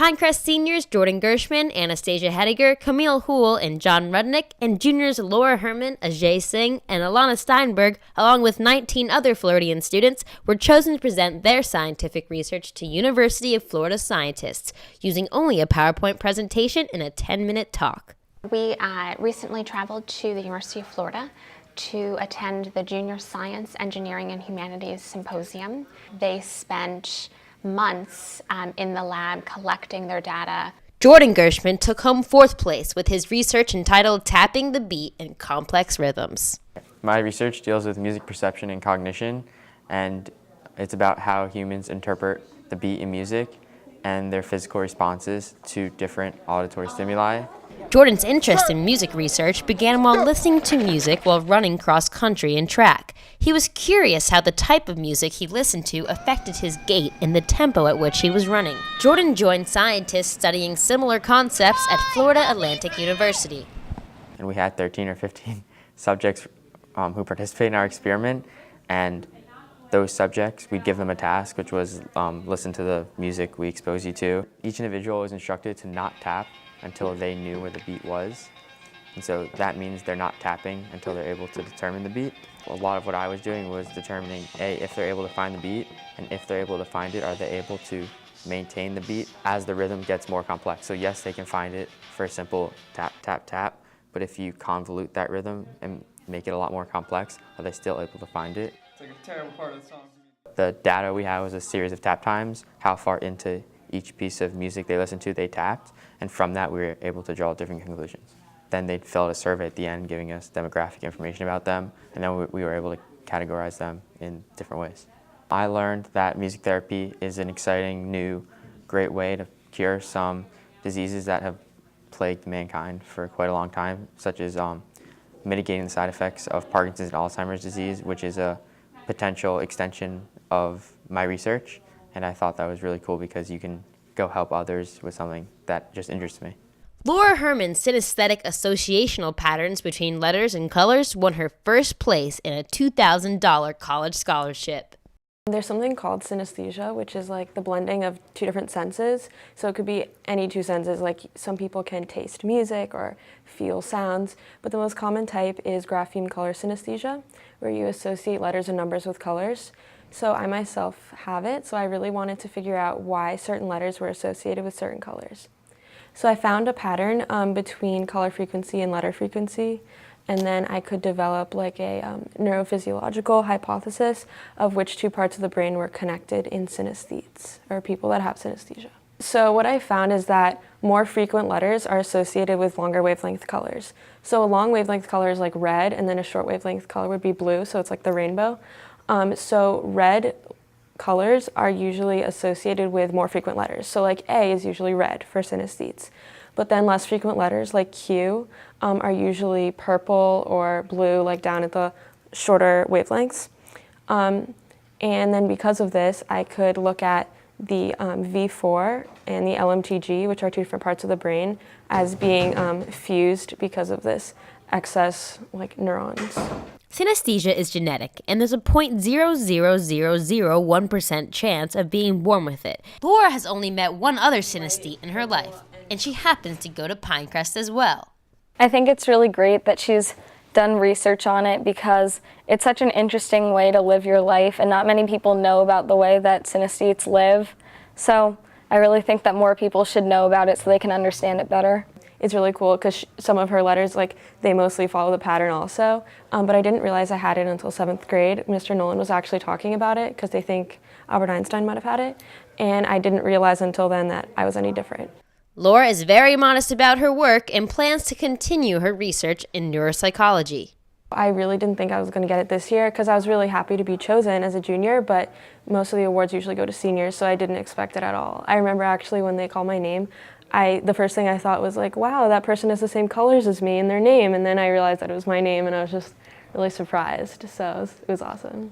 Pinecrest seniors Jordan Gershman, Anastasia Hediger, Camille Houle, and John Rudnick, and juniors Laura Herman, Ajay Singh, and Alana Steinberg, along with 19 other Floridian students, were chosen to present their scientific research to University of Florida scientists, using only a PowerPoint presentation and a 10-minute talk. We recently traveled to the University of Florida to attend the Junior Science, Engineering, and Humanities Symposium. They spent months in the lab collecting their data. Jordan Gershman took home 4th place with his research entitled Tapping the Beat in Complex Rhythms. My research deals with music perception and cognition, and it's about how humans interpret the beat in music and their physical responses to different auditory stimuli. Jordan's interest in music research began while listening to music while running cross-country and track. He was curious how the type of music he listened to affected his gait and the tempo at which he was running. Jordan joined scientists studying similar concepts at Florida Atlantic University. And we had 13 or 15 subjects who participated in our experiment, and those subjects, we'd give them a task, which was listen to the music we expose you to. Each individual was instructed to not tap until they knew where the beat was. And so that means they're not tapping until they're able to determine the beat. A lot of what I was doing was determining, A, if they're able to find the beat, and if they're able to find it, are they able to maintain the beat as the rhythm gets more complex. So yes, they can find it for a simple tap, tap, tap, but if you convolute that rhythm and make it a lot more complex, are they still able to find it? It's like a terrible part of the song. The data we had was a series of tap times, how far into each piece of music they listened to they tapped, and from that we were able to draw different conclusions. Then they'd fill out a survey at the end giving us demographic information about them, and then we were able to categorize them in different ways. I learned that music therapy is an exciting, new, great way to cure some diseases that have plagued mankind for quite a long time, such as mitigating the side effects of Parkinson's and Alzheimer's disease, which is a potential extension of my research. And I thought that was really cool because you can go help others with something that just interests me. Laura Herman's synesthetic associational patterns between letters and colors won her 1st place in a $2,000 college scholarship. There's something called synesthesia, which is like the blending of 2 different senses. So it could be any 2 senses, like some people can taste music or feel sounds, but the most common type is grapheme color synesthesia, where you associate letters and numbers with colors. So I myself have it, so I really wanted to figure out why certain letters were associated with certain colors. So I found a pattern between color frequency and letter frequency, and then I could develop like a neurophysiological hypothesis of which 2 parts of the brain were connected in synesthetes, or people that have synesthesia. So what I found is that more frequent letters are associated with longer wavelength colors. So a long wavelength color is like red, and then a short wavelength color would be blue, so it's like the rainbow. So red colors are usually associated with more frequent letters. So like A is usually red for synesthetes. But then less frequent letters like Q are usually purple or blue, like down at the shorter wavelengths. And then because of this, I could look at the V4 and the LMTG, which are 2 different parts of the brain, as being fused because of this excess like neurons. Synesthesia is genetic, and there's a 0.00001% chance of being born with it. Laura has only met one other synesthete in her life, and she happens to go to Pinecrest as well. I think it's really great that she's done research on it because it's such an interesting way to live your life, and not many people know about the way that synesthetes live. So I really think that more people should know about it so they can understand it better. It's really cool because some of her letters, like, they mostly follow the pattern also, but I didn't realize I had it until 7th grade. Mr. Nolan was actually talking about it because they think Albert Einstein might have had it, and I didn't realize until then that I was any different. Laura is very modest about her work and plans to continue her research in neuropsychology. I really didn't think I was going to get it this year because I was really happy to be chosen as a junior, but most of the awards usually go to seniors, so I didn't expect it at all. I remember actually when they called my name, the first thing I thought was like, wow, that person has the same colors as me in their name, and then I realized that it was my name, and I was just really surprised, so it was awesome.